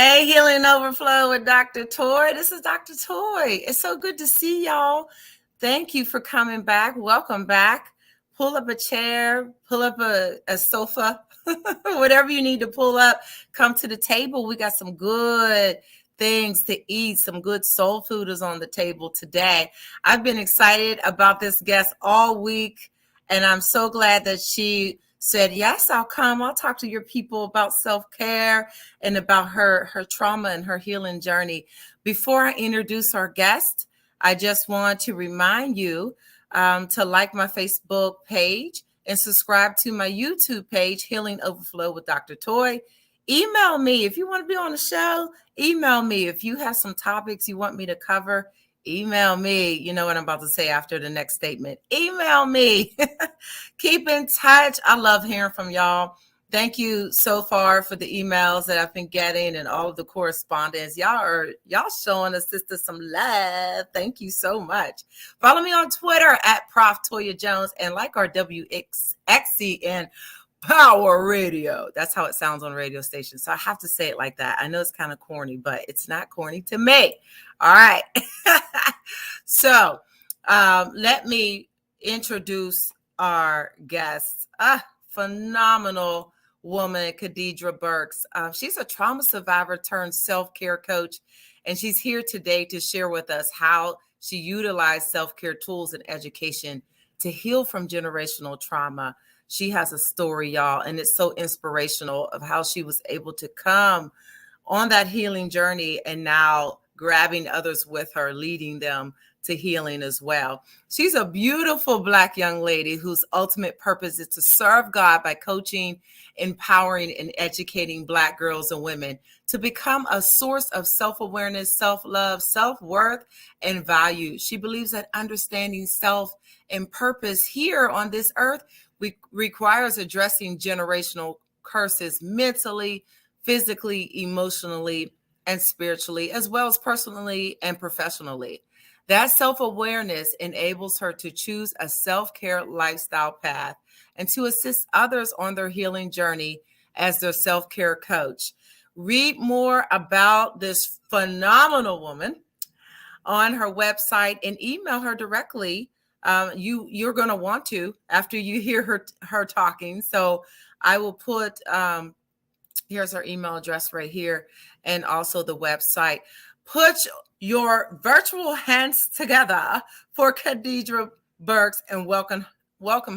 Hey, Healing Overflow with Dr. Toy. This is Dr. Toy. It's so good to see y'all. Thank you for coming back. Welcome back. Pull up a chair, pull up a sofa, whatever you need to pull up. Come to the table. We got some good things to eat. Some good soul food is on the table today. I've been excited about this guest all week, and I'm so glad that she said, yes, I'll come. I'll talk to your people about self-care and about her trauma and her healing journey. Before I introduce our guest, I just want to remind you to like my Facebook page and subscribe to my YouTube page, Healing Overflow with Dr. Toy. Email me if you want to be on the show. Email me if you have some topics you want me to cover. Email me. You know what I'm about to say after the next statement. Email me. Keep in touch. I love hearing from y'all. Thank you so far for the emails that I've been getting and all of the correspondence. Y'all showing us sister some love. Thank you so much. Follow me on Twitter at Prof. Toya Jones and like our WXCN Power Radio. That's how it sounds on radio stations. So I have to say it like that. I know it's kind of corny, but it's not corny to me. All right. So let me introduce our guest. Phenomenal woman, Cadedra Burks. She's a trauma survivor turned self-care coach, and she's here today to share with us how she utilized self-care tools and education to heal from generational trauma. She has a story, y'all, and it's so inspirational of how she was able to come on that healing journey and now grabbing others with her, leading them to healing as well. She's a beautiful Black young lady whose ultimate purpose is to serve God by coaching, empowering, and educating Black girls and women to become a source of self-awareness, self-love, self-worth, and value. She believes that understanding self and purpose here on this earth requires addressing generational curses mentally, physically, emotionally, and spiritually, as well as personally and professionally. That self-awareness enables her to choose a self-care lifestyle path and to assist others on their healing journey as their self-care coach. Read more about this phenomenal woman on her website and email her directly. You're going to want to after you hear her talking. So I will put here's her email address right here and also the website. Put your virtual hands together for Cadedra Burks and welcome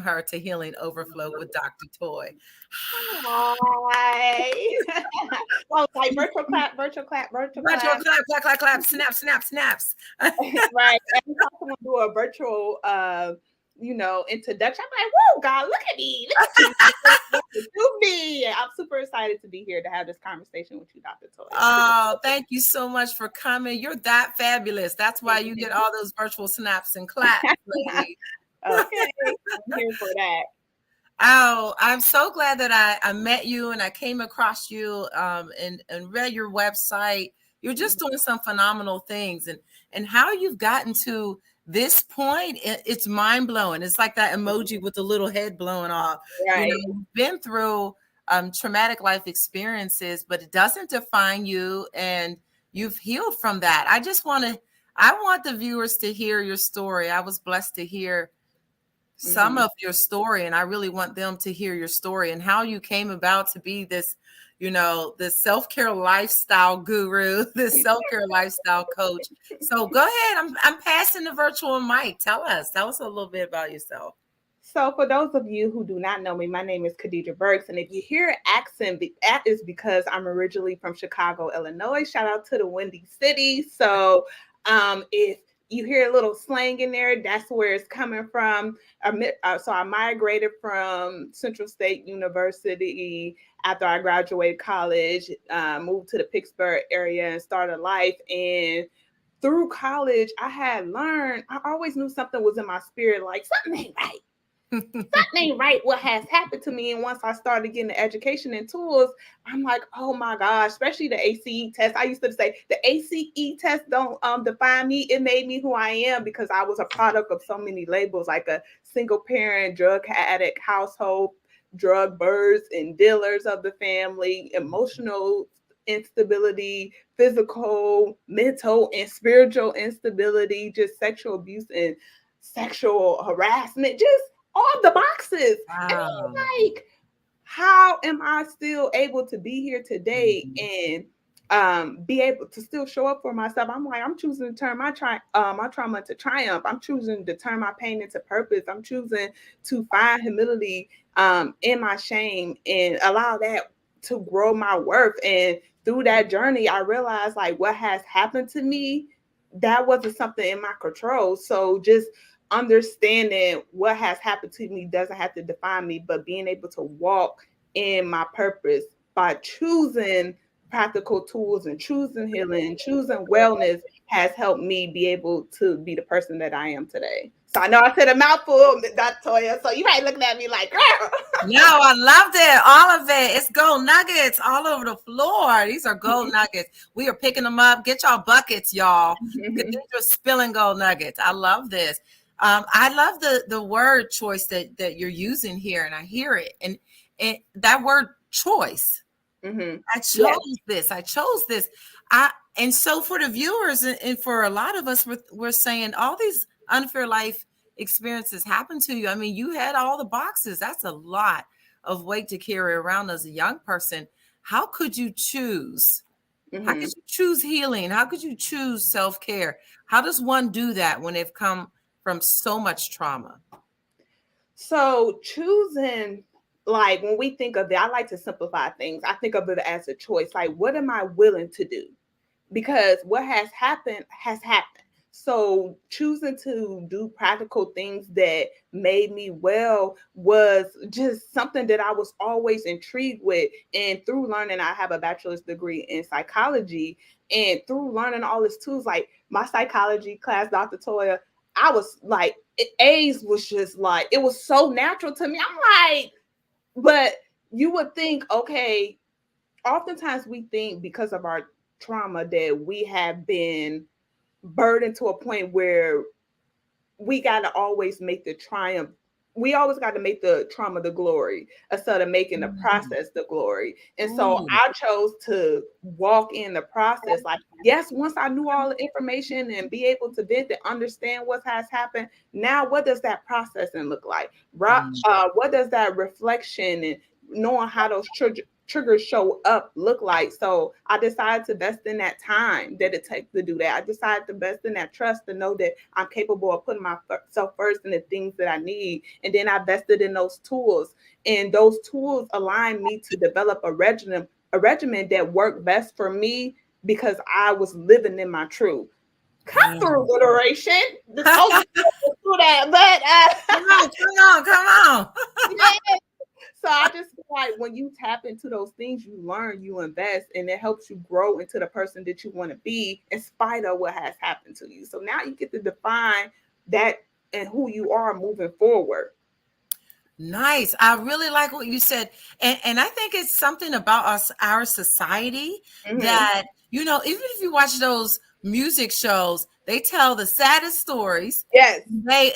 her to Healing Overflow with Dr. Toy. Hi. Well, like virtual clap, snaps. Right. Every time someone do a virtual introduction, I'm like, whoa, God, look at me. Look at me. I'm super excited to be here to have this conversation with you, Dr. Toy. Oh, thank you so much for coming. You're that fabulous. That's why you get all those virtual snaps and claps, lady. Okay. I'm here for that. Oh, I'm so glad that I met you and I came across you and read your website. You're just doing some phenomenal things and how you've gotten to this point, it's mind-blowing. It's like that emoji with the little head blowing off. Right. You know, you've been through traumatic life experiences, but it doesn't define you and you've healed from that. I want the viewers to hear your story. I was blessed to hear some of your story, and I really want them to hear your story and how you came about to be this, this self-care lifestyle guru, this self-care lifestyle coach. So go ahead. I'm passing the virtual mic. Tell us a little bit about yourself. So for those of you who do not know me, my name is Cadedra Burks. And if you hear accent, that is because I'm originally from Chicago, Illinois. Shout out to the Windy City. So if you hear a little slang in there, that's where it's coming from. So I migrated from Central State University after I graduated college, moved to the Pittsburgh area and started life. And through college, I had learned, I always knew something was in my spirit, like something ain't right. Something ain't right what has happened to me. And once I started getting the education and tools, I'm like, oh my gosh, especially the ACE test. I used to say the ACE test don't define me. It made me who I am because I was a product of so many labels, like a single parent, drug addict household, drug birds and dealers of the family, emotional instability, physical, mental, and spiritual instability, just sexual abuse and sexual harassment, just all the boxes. And Wow. I'm like, how am I still able to be here today and be able to still show up for myself? I'm like, I'm choosing to turn my trauma into triumph. I'm choosing to turn my pain into purpose. I'm choosing to find humility in my shame and allow that to grow my worth. And through that journey, I realized like what has happened to me, that wasn't something in my control. So just understanding what has happened to me doesn't have to define me, but being able to walk in my purpose by choosing practical tools and choosing healing and choosing wellness has helped me be able to be the person that I am today. So I know I said a mouthful, Dr. Toya. So you might looking at me like, girl. No, I loved it. All of it. It's gold nuggets all over the floor. These are gold nuggets. We are picking them up. Get y'all buckets, y'all. These are spilling gold nuggets. I love this. I love the word choice that you're using here, and I hear it. And that word choice. I chose this. I chose this. And so for the viewers and for a lot of us, we're saying all these unfair life experiences happen to you. I mean, you had all the boxes. That's a lot of weight to carry around as a young person. How could you choose? How could you choose healing? How could you choose self-care? How does one do that when they've come from so much trauma? So choosing, like when we think of it, I like to simplify things. I think of it as a choice. Like, what am I willing to do? Because what has happened has happened. So choosing to do practical things that made me well was just something that I was always intrigued with. And through learning, I have a bachelor's degree in psychology. And through learning all these tools, like my psychology class, Dr. Toya, I was like, A's was just like, it was so natural to me. I'm like, but you would think, okay, oftentimes we think because of our trauma that we have been burdened to a point where we got to always make the triumph. We always got to make the trauma the glory instead of making the process the glory. And so I chose to walk in the process. Like, yes, once I knew all the information and be able to vent and understand what has happened, now what does that processing look like? What does that reflection and knowing how those triggers show up look like? So I decided to invest in that time that it takes to do that. I decided to invest in that trust to know that I'm capable of putting myself first in the things that I need. And then I invested in those tools, and those tools align me to develop a regimen that worked best for me because I was living in my truth. Come through alliteration. Do that, but Come on. yeah. So I just feel like when you tap into those things, you learn, you invest, and it helps you grow into the person that you want to be in spite of what has happened to you. So now you get to define that and who you are moving forward. Nice. I really like what you said. And I think it's something about our society that, even if you watch those music shows, they tell the saddest stories. Yes. They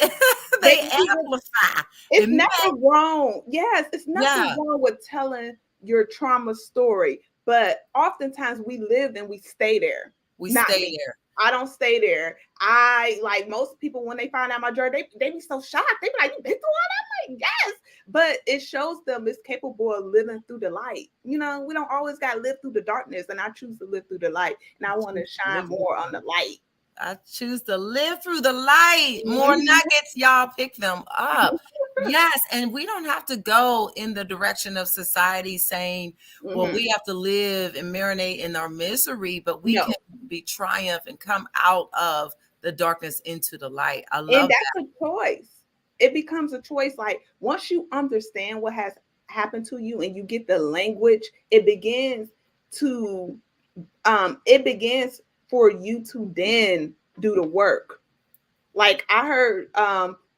amplify. It's never wrong. Yes, it's nothing wrong with telling your trauma story. But oftentimes we live and we stay there. We stay there. I don't stay there. I, like most people, when they find out my journey, they be so shocked. They be like, "You been through all that?" I'm like, yes. But it shows them it's capable of living through the light. We don't always got to live through the darkness, and I choose to live through the light. And I want to shine more on the light. I choose to live through the light. More nuggets, y'all pick them up. Yes, and we don't have to go in the direction of society saying, well, we have to live and marinate in our misery, but we can be triumph and come out of the darkness into the light. I love that. And that's a choice. It becomes a choice. Like once you understand what has happened to you and you get the language, it begins for you to then do the work. Like I heard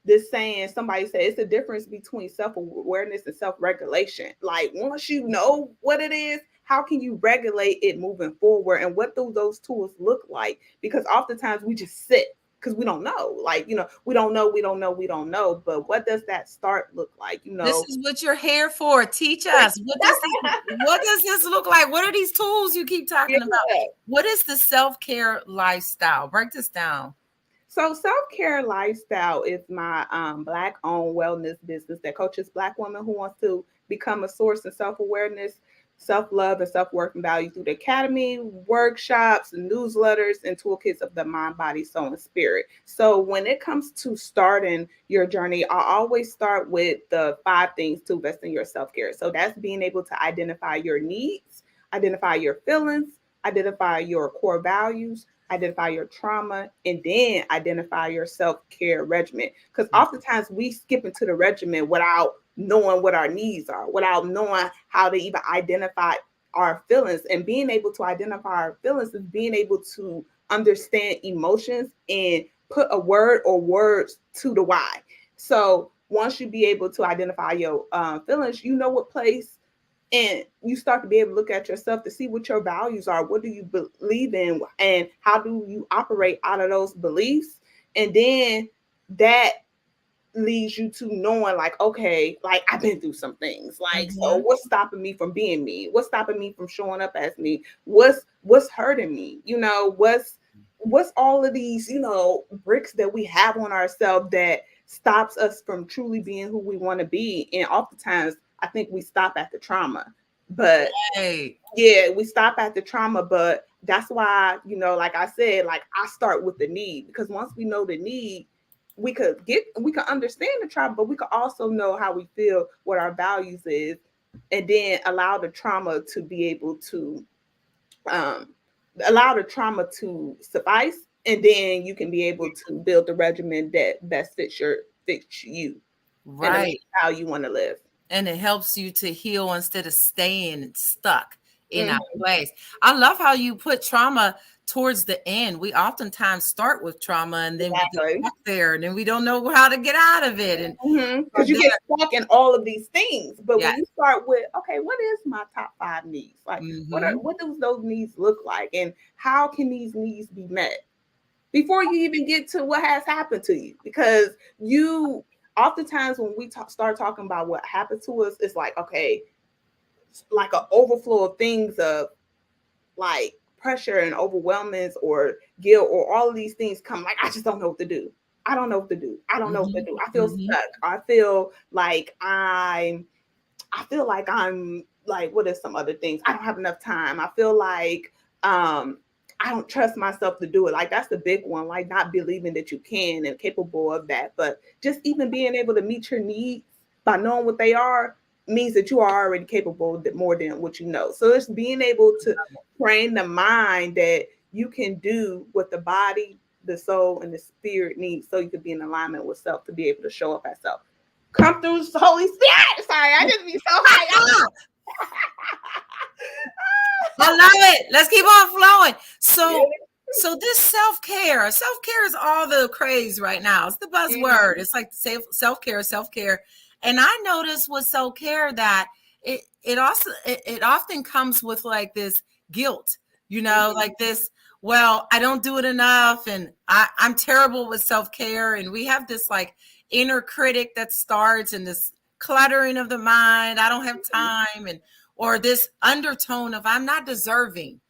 this saying, somebody said it's a difference between self-awareness and self-regulation. Like once you know what it is, how can you regulate it moving forward? And what do those tools look like? Because oftentimes we just sit because we don't know. Like, we don't know, we don't know, we don't know. But what does that start look like? This is what you're here for. Teach us. What does this look like? What are these tools you keep talking about? Yeah. What is the self-care lifestyle? Break this down. So self-care lifestyle is my Black-owned wellness business that coaches Black women who wants to become a source of self-awareness, self-love, and self-worth and value through the academy, workshops, newsletters, and toolkits of the mind, body, soul, and spirit. So when it comes to starting your journey, I always start with the 5 things to invest in your self-care. So that's being able to identify your needs, identify your feelings, identify your core values, identify your trauma, and then identify your self-care regimen. Because oftentimes we skip into the regimen without knowing what our needs are, without knowing how to even identify our feelings. And being able to identify our feelings is being able to understand emotions and put a word or words to the why. So once you be able to identify your feelings, you know what place, and you start to be able to look at yourself to see what your values are. What do you believe in? And how do you operate out of those beliefs? And then that leads you to knowing, like, okay, like, I've been through some things. Like, so what's stopping me from being me? What's stopping me from showing up as me? What's hurting me? What's all of these, bricks that we have on ourselves that stops us from truly being who we want to be? And oftentimes I think we stop at the trauma. But yeah, we stop at the trauma. But that's why, like I said, like, I start with the need, because once we know the need, we could understand the trauma, but we could also know how we feel, what our values is, and then allow the trauma to be able to allow the trauma to suffice, and then you can be able to build the regimen that best fits you, right, and how you want to live. And it helps you to heal instead of staying stuck in our place. I love how you put trauma towards the end. We oftentimes start with trauma and then we get stuck there, and then we don't know how to get out of it. And because you get stuck in all of these things. But when you start with, okay, what is my top 5 needs? Like, what do those needs look like, and how can these needs be met before you even get to what has happened to you? Because oftentimes when we start talking about what happened to us, it's like, okay, like an overflow of things, of like pressure and overwhelmings or guilt, or all of these things come, like, I just don't know what to do. I don't know what to do. I don't know what to do. I feel stuck. I feel like I'm like, what are some other things? I don't have enough time. I feel like I don't trust myself to do it. Like, that's the big one, like not believing that you can and capable of that. But just even being able to meet your needs by knowing what they are means that you are already capable of more than what you know. So it's being able to train the mind that you can do what the body, the soul, and the spirit needs, so you can be in alignment with self to be able to show up as self. Come through Holy Spirit. Sorry, I just be so high. I love it. Let's keep on flowing. So this self-care is all the craze right now. It's the buzzword. It's like self-care. And I noticed with self-care that it often comes with like this guilt, like this, well, I don't do it enough, and I'm terrible with self-care. And we have this like inner critic that starts, and this cluttering of the mind. I don't have time, or this undertone of I'm not deserving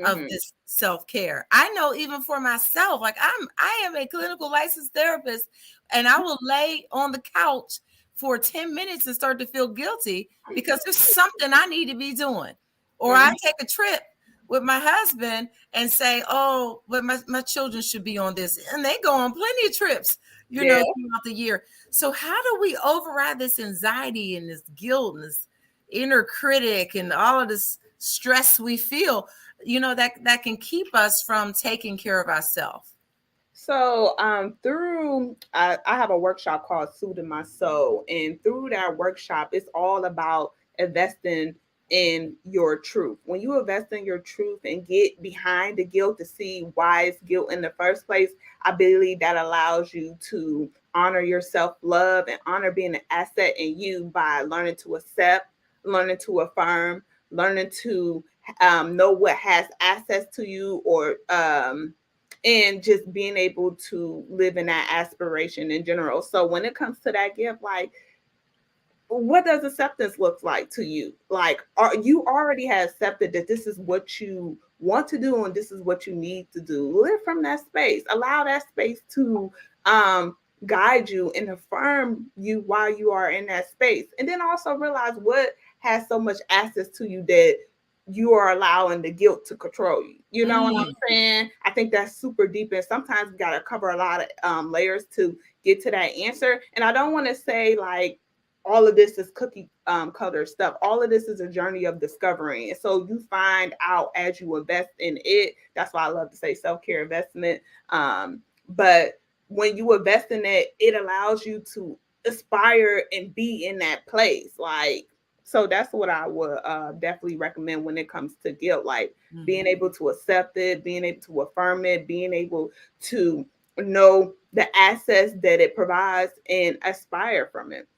of this self-care. I know even for myself, like I am a clinical licensed therapist, and I will lay on the couch for 10 minutes and start to feel guilty because there's something I need to be doing. Or I take a trip with my husband and say, oh, but my children should be on this. And they go on plenty of trips, throughout the year. So how do we override this anxiety and this guilt and this inner critic and all of this stress we feel, that can keep us from taking care of ourselves? So I have a workshop called Soothing My Soul. And through that workshop, it's all about investing in your truth. When you invest in your truth and get behind the guilt to see why it's guilt in the first place, I believe that allows you to honor your self-love and honor being an asset in you by learning to accept, learning to affirm, learning to know what has access to you, or and just being able to live in that aspiration in general. So when it comes to that gift, like, what does acceptance look like to you? Like, are you already have accepted that this is what you want to do and this is what you need to do? Live from that space. Allow that space to guide you and affirm you while you are in that space. And then also realize what has so much access to you that you are allowing the guilt to control you. You know what I'm saying? I think that's super deep. And sometimes we got to cover a lot of layers to get to that answer. And I don't want to say like, all of this is cookie cutter stuff. All of this is a journey of discovery. And so you find out as you invest in it. That's why I love to say self-care investment. But when you invest in it, it allows you to aspire and be in that place. Like, so that's what I would definitely recommend when it comes to guilt, like being able to accept it, being able to affirm it, being able to know the access that it provides and aspire from it.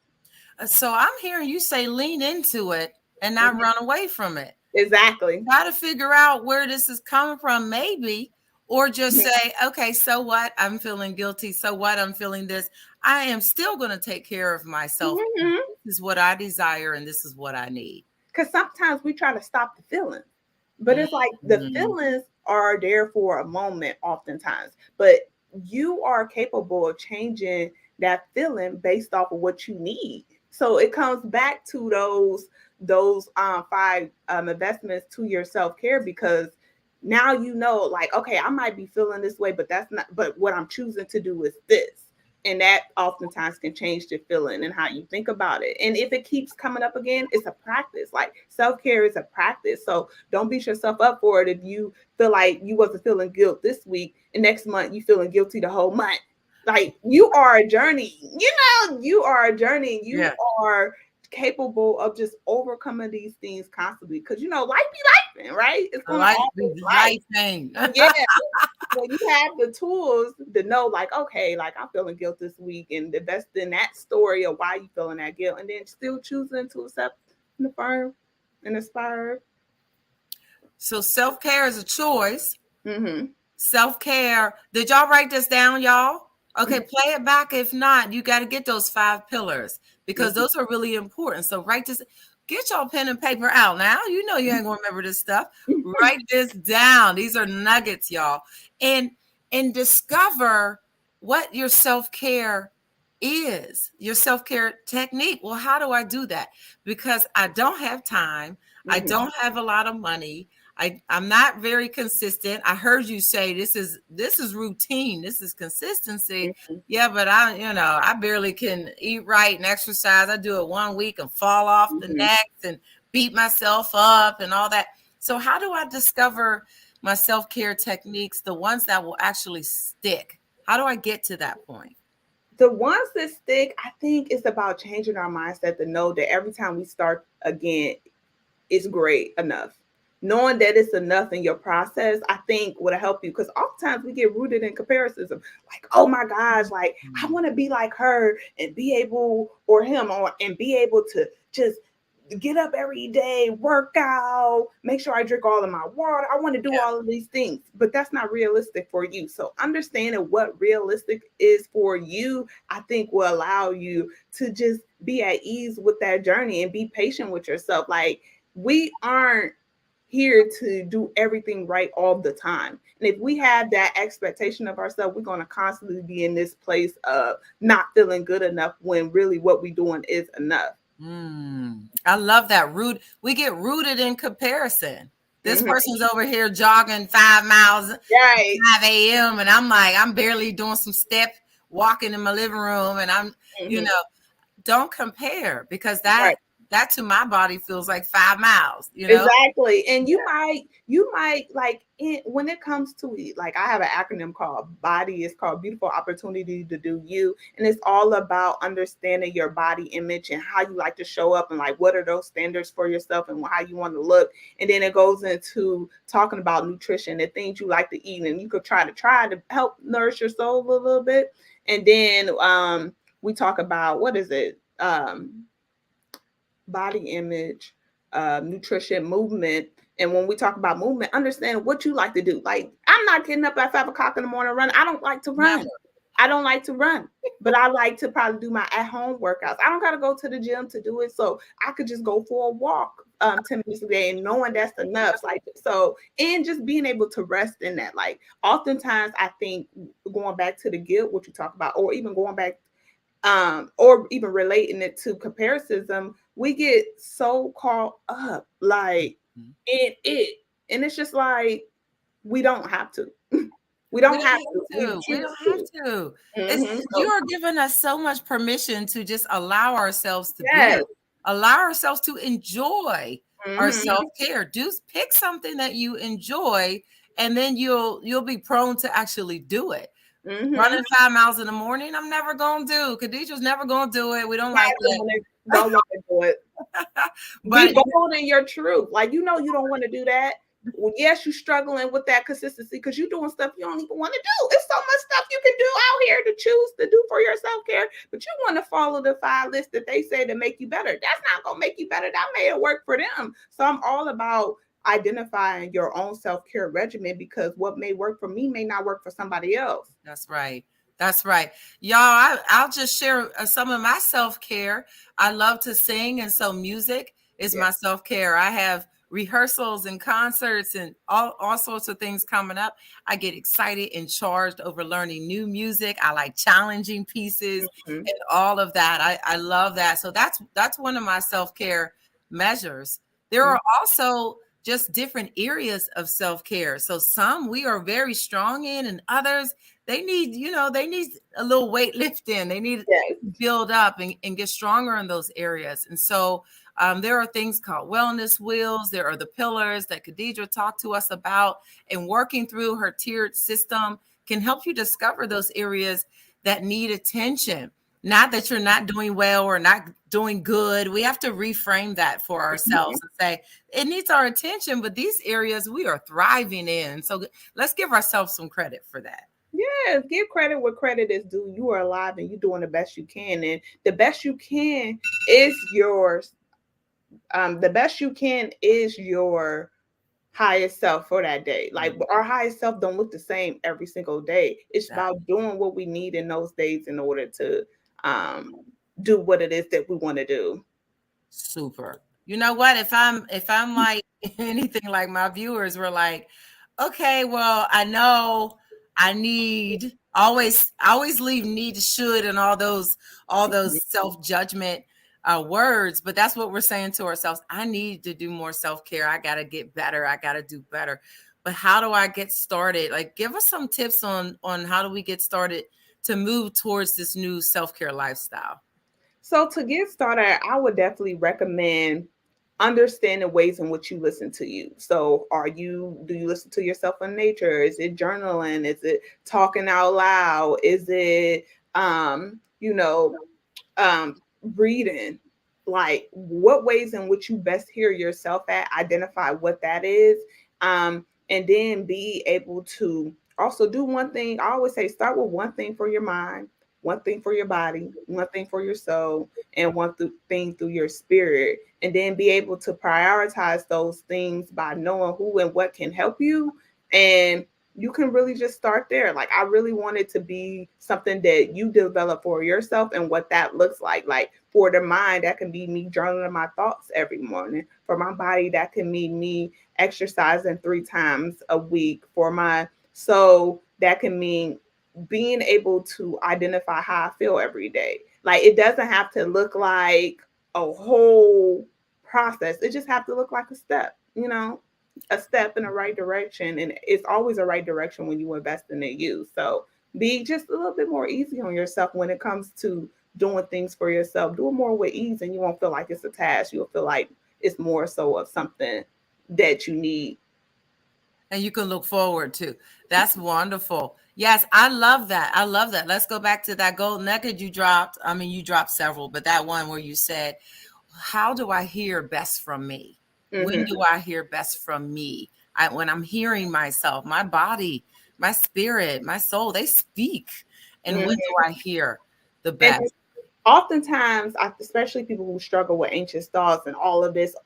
So I'm hearing you say lean into it and not run away from it. Exactly. Try to figure out where this is coming from, maybe, or just say, okay, so what? I'm feeling guilty. So what? I'm feeling this. I am still going to take care of myself. This is what I desire and this is what I need. Because sometimes we try to stop the feeling, but it's like the feelings are there for a moment oftentimes, but you are capable of changing that feeling based off of what you need. So it comes back to those 5 investments to your self-care, because now you know, like, okay, I might be feeling this way, but that's not, but what I'm choosing to do is this. And that oftentimes can change the feeling and how you think about it. And if it keeps coming up again, it's a practice. Like, self-care is a practice. So don't beat yourself up for it if you feel like you wasn't feeling guilt this week and next month you feeling guilty the whole month. Like, you are a journey. You are a journey. You are capable of just overcoming these things constantly, because life be lifing, right? It's gonna life be lifing. Yeah. So you have the tools to know, like, okay, like, I'm feeling guilt this week, and invest in that story of why you feeling that guilt, and then still choosing to accept and affirm and aspire. So self-care is a choice. Self-care. Did y'all write this down, y'all? Okay, play it back. If not, you got to get those 5 pillars, because those are really important. So write this, get your pen and paper out now. You know you ain't going to remember this stuff. Write this down. These are nuggets, y'all. And discover what your self-care is, your self-care technique. Well, how do I do that? Because I don't have time. I don't have a lot of money. I'm not very consistent. I heard you say this is routine. This is consistency. Yeah, but I barely can eat right and exercise. I do it one week and fall off the next and beat myself up and all that. So how do I discover my self-care techniques, the ones that will actually stick? How do I get to that point? The ones that stick, I think it's about changing our mindset to know that every time we start again, it's great enough. Knowing that it's enough in your process, I think would help you, because oftentimes we get rooted in comparisons of like, oh my gosh, like, I want to be like her and be able, or him, and be able to just get up every day, work out, make sure I drink all of my water. I want to do all of these things, but that's not realistic for you. So understanding what realistic is for you, I think will allow you to just be at ease with that journey and be patient with yourself. Like, we aren't here to do everything right all the time. And if we have that expectation of ourselves, we're going to constantly be in this place of not feeling good enough when really what we're doing is enough. I love that. We get rooted in comparison. This person's over here jogging 5 miles at 5 a.m. and I'm like, I'm barely doing some step walking in my living room, and I'm, don't compare, because that to my body feels like 5 miles, Exactly. And you might like, when it comes to it, like, I have an acronym called BODY. It's called Beautiful Opportunity to Do You. And it's all about understanding your body image and how you like to show up, and like, what are those standards for yourself and how you want to look. And then it goes into talking about nutrition, the things you like to eat, and you could try to help nourish your soul a little bit. And then we talk about, what is it? Body image, nutrition, movement. And when we talk about movement, understand what you like to do. Like, I I'm not getting up at 5 o'clock in the morning running. I don't like to run. Never. I don't like to run, but I like to probably do my at-home workouts. I don't got to go to the gym to do it, so I could just go for a walk 10 minutes a day, and knowing that's enough. Like, so, and just being able to rest in that. Like, oftentimes I think going back to the guilt, what you talk about, or even going back, or even relating it to comparison, we get so caught up like in it, and it's just like we don't have to. We don't have to. We don't have to. Mm-hmm. You are giving us so much permission to just allow ourselves to Yes. be, allow ourselves to enjoy our Mm-hmm. self-care. Do pick something that you enjoy, and then you'll be prone to actually do it. Mm-hmm. Running 5 miles in the morning, I'm never gonna do. Khadijah's never gonna do it. We don't like that. Don't want to do it. But be bold in your truth. Like, you don't want to do that. Well, yes, you're struggling with that consistency because you're doing stuff you don't even want to do. It's so much stuff you can do out here to choose to do for your self-care, but you want to follow the 5 lists that they say to make you better. That's not going to make you better. That may have worked for them. So I'm all about identifying your own self-care regimen, because what may work for me may not work for somebody else. That's right. That's right. Y'all, I'll just share some of my self-care. I love to sing, and so music is my self-care. I have rehearsals and concerts and all sorts of things coming up. I get excited and charged over learning new music. I like challenging pieces and all of that. I love that. So that's one of my self-care measures. There are also just different areas of self-care. So some we are very strong in, and others they need a little weight lifting. They need to build up and get stronger in those areas. And so there are things called wellness wheels. There are the pillars that Cadedra talked to us about, and working through her tiered system can help you discover those areas that need attention. Not that you're not doing well or not doing good. We have to reframe that for ourselves and say it needs our attention, but these areas we are thriving in. So let's give ourselves some credit for that. Yes, give credit where credit is due. You are alive and you're doing the best you can, and the best you can is yours. The best you can is your highest self for that day. Like, our highest self don't look the same every single day. It's about doing what we need in those days in order to do what it is that we want to do. Super. You know what? If I'm like anything like my viewers were like, okay, well, I know I need always leave need to should and all those self-judgment words, but that's what we're saying to ourselves. I need to do more self-care. I got to get better. I got to do better. But how do I get started? Like, give us some tips on how do we get started to move towards this new self-care lifestyle. So to get started, I would definitely recommend understanding ways in which you listen to you. So do you listen to yourself in nature? Is it journaling? Is it talking out loud? Is it, reading? Like, what ways in which you best hear yourself at, identify what that is. And then be able to also do one thing. I always say, start with one thing for your mind, one thing for your body, one thing for your soul, and one thing through your spirit. And then be able to prioritize those things by knowing who and what can help you. And you can really just start there. Like, I really want it to be something that you develop for yourself, and what that looks like. Like, for the mind, that can be me journaling my thoughts every morning. For my body, that can mean me exercising 3 times a week. For my soul, that can mean being able to identify how I feel every day. Like, it doesn't have to look like a whole process. It just have to look like a step, a step in the right direction. And it's always a right direction when you invest in you. So be just a little bit more easy on yourself when it comes to doing things for yourself. Do it more with ease, and you won't feel like it's a task. You'll feel like it's more so of something that you need. And you can look forward to. That's wonderful. Yes, I love that. I love that. Let's go back to that gold nugget you dropped. I mean, you dropped several, but that one where you said, how do I hear best from me? When do I hear best from me? When I'm hearing myself, my body, my spirit, my soul, they speak. And when do I hear the best? And oftentimes, especially people who struggle with anxious thoughts and all of this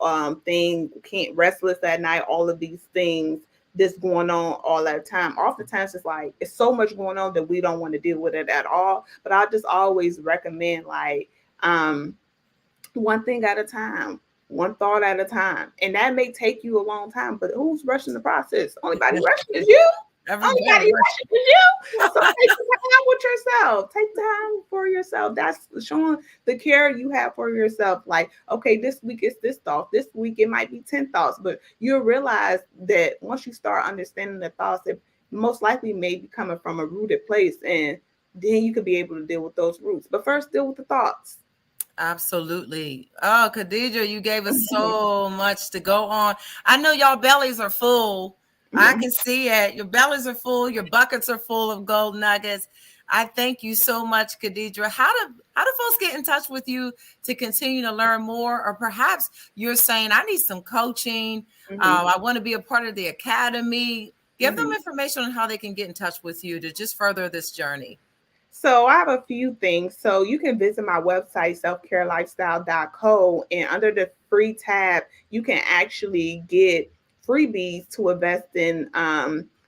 restless at night, all of these things, this going on all that time. Oftentimes it's like it's so much going on that we don't want to deal with it at all. But I just always recommend like one thing at a time, one thought at a time. And that may take you a long time, but who's rushing the process? Only body rushing is you. Only body rushing is you. So take time with yourself. Take time for yourself. That's showing the care you have for yourself. Like, okay, this week it's this thought. This week it might be 10 thoughts, but you'll realize that once you start understanding the thoughts, it most likely may be coming from a rooted place. And then you could be able to deal with those roots. But first, deal with the thoughts. Absolutely. Oh, Cadedra, you gave us so much to go on. I know y'all bellies are full. I can see it. Your bellies are full. Your buckets are full of gold nuggets. I thank you so much, Cadedra. How do folks get in touch with you to continue to learn more? Or perhaps you're saying, I need some coaching. I want to be a part of the academy. Give them information on how they can get in touch with you to just further this journey. So I have a few things. So you can visit my website, selfcarelifestyle.co, and under the free tab, you can actually get freebies to invest in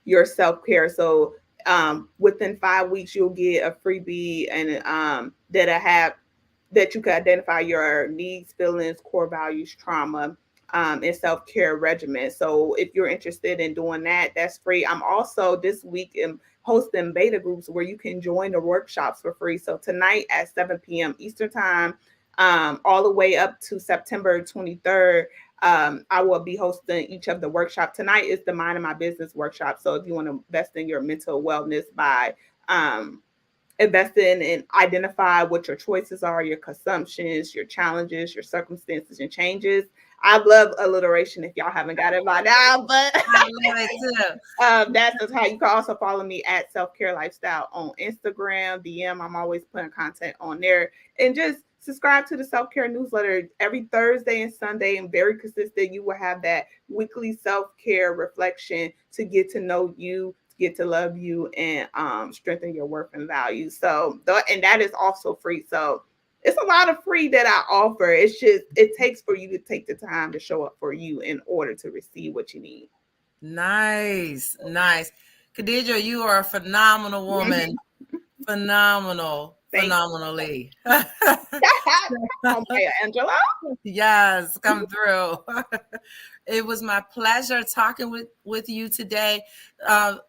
your self-care. So within 5 weeks, you'll get a freebie and that you can identify your needs, feelings, core values, trauma, and self-care regimen. So if you're interested in doing that, that's free. I'm also this week hosting beta groups where you can join the workshops for free. So tonight at 7 p.m. Eastern time, all the way up to September 23rd, I will be hosting each of the workshops. Tonight is the Mind of My Business workshop. So if you want to invest in your mental wellness by invest in and identify what your choices are, your consumptions, your challenges, your circumstances and changes. I love alliteration if y'all haven't got it by now, but I love it too. That's how you can also follow me at Self-Care Lifestyle on Instagram, DM. I'm always putting content on there, and just subscribe to the self-care newsletter every Thursday and Sunday, and very consistent. You will have that weekly self-care reflection to get to know you, get to love you, and strengthen your worth and value. So, and that is also free. So it's a lot of free that I offer. It's just, it takes for you to take the time to show up for you in order to receive what you need. Nice. Cadedra, you are a phenomenal woman. Phenomenally. Oh, Maya Angela. Yes, come through. It was my pleasure talking with you today.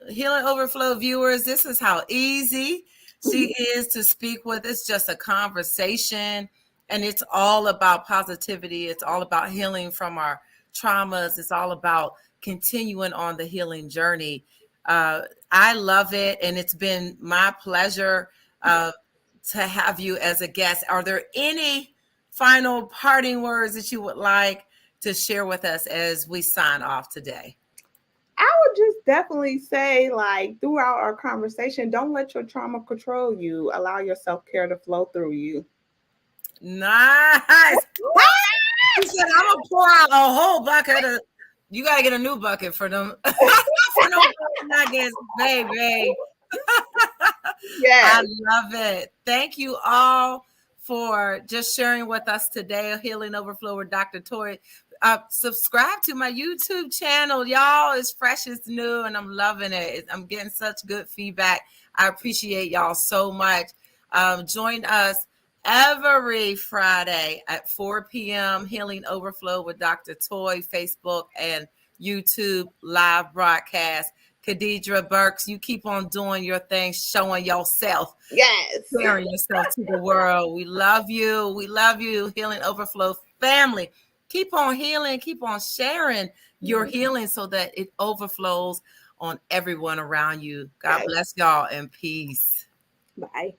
Healing Overflow viewers, this is how easy she is to speak with. It's just a conversation, and it's all about positivity. It's all about healing from our traumas. It's all about continuing on the healing journey. I love it, and it's been my pleasure to have you as a guest. Are there any final parting words that you would like to share with us as we sign off today? I would just definitely say, like, throughout our conversation, don't let your trauma control you. Allow your self-care to flow through you. Nice. He said, I'm going to pour out a whole bucket of, you got to get a new bucket for them. For no nuggets, baby. Yes. I love it. Thank you all for just sharing with us today. Healing Overflow with Dr. Tori. Subscribe to my YouTube channel, y'all. It's fresh, it's new, and I'm loving it. I'm getting such good feedback. I appreciate y'all so much. Join us every Friday at 4 p.m. Healing Overflow with Dr. Toy, Facebook and YouTube live broadcast. Cadedra Burks, you keep on doing your thing, showing yourself. Yes. Sharing yourself to the world. We love you. We love you, Healing Overflow family. Keep on healing. Keep on sharing your healing so that it overflows on everyone around you. God bless y'all and peace. Bye.